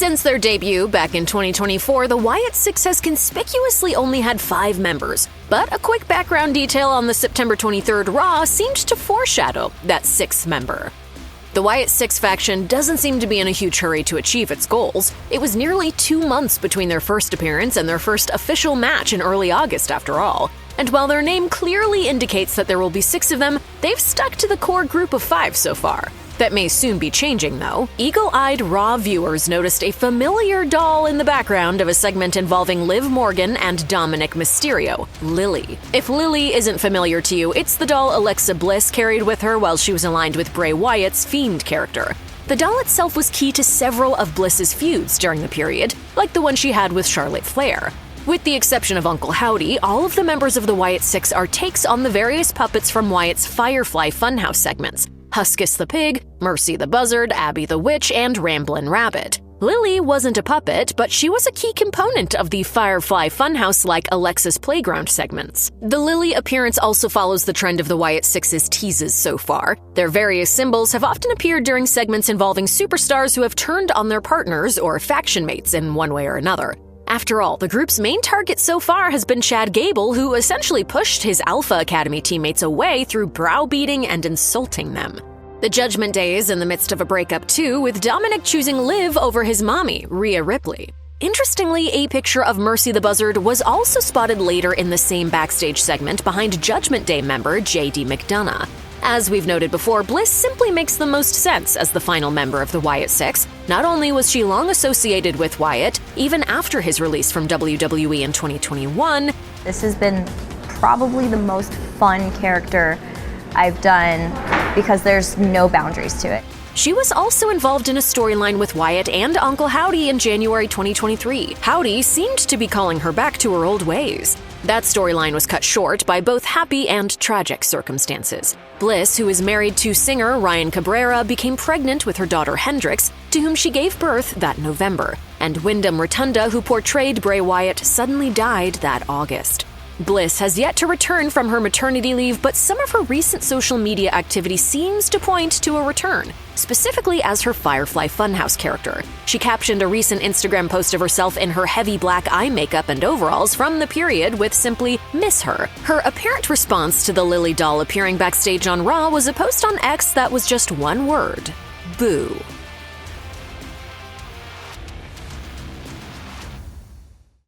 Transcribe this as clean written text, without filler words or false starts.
Since their debut back in 2024, the Wyatt Sicks has conspicuously only had 5 members, but a quick background detail on the September 23rd Raw seemed to foreshadow that 6th member. The Wyatt Sicks faction doesn't seem to be in a huge hurry to achieve its goals. It was nearly 2 months between their first appearance and their first official match in early August, after all. And while their name clearly indicates that there will be 6 of them, they've stuck to the core group of 5 so far. That may soon be changing, though. Eagle-eyed Raw viewers noticed a familiar doll in the background of a segment involving Liv Morgan and Dominic Mysterio, Lily. If Lily isn't familiar to you, it's the doll Alexa Bliss carried with her while she was aligned with Bray Wyatt's Fiend character. The doll itself was key to several of Bliss's feuds during the period, like the one she had with Charlotte Flair. With the exception of Uncle Howdy, all of the members of the Wyatt Sicks are takes on the various puppets from Wyatt's Firefly Funhouse segments: Huskus the Pig, Mercy the Buzzard, Abby the Witch, and Ramblin' Rabbit. Lily wasn't a puppet, but she was a key component of the Firefly Funhouse-like Alexa's Playground segments. The Lily appearance also follows the trend of the Wyatt Sicks' teases so far. Their various symbols have often appeared during segments involving superstars who have turned on their partners or faction mates in one way or another. After all, the group's main target so far has been Chad Gable, who essentially pushed his Alpha Academy teammates away through browbeating and insulting them. The Judgment Day is in the midst of a breakup too, with Dominic choosing Liv over his mommy, Rhea Ripley. Interestingly, a picture of Mercy the Buzzard was also spotted later in the same backstage segment behind Judgment Day member J.D. McDonough. As we've noted before, Bliss simply makes the most sense as the final member of the Wyatt Sicks. Not only was she long associated with Wyatt, even after his release from WWE in 2021, this has been probably the most fun character I've done because there's no boundaries to it. She was also involved in a storyline with Wyatt and Uncle Howdy in January 2023. Howdy seemed to be calling her back to her old ways. That storyline was cut short by both happy and tragic circumstances. Bliss, who is married to singer Ryan Cabrera, became pregnant with her daughter Hendrix, to whom she gave birth that November. And Wyndham Rotunda, who portrayed Bray Wyatt, suddenly died that August. Bliss has yet to return from her maternity leave, but some of her recent social media activity seems to point to a return, specifically as her Firefly Funhouse character. She captioned a recent Instagram post of herself in her heavy black eye makeup and overalls from the period with simply "miss her." Her apparent response to the Lily doll appearing backstage on Raw was a post on X that was just one word: boo.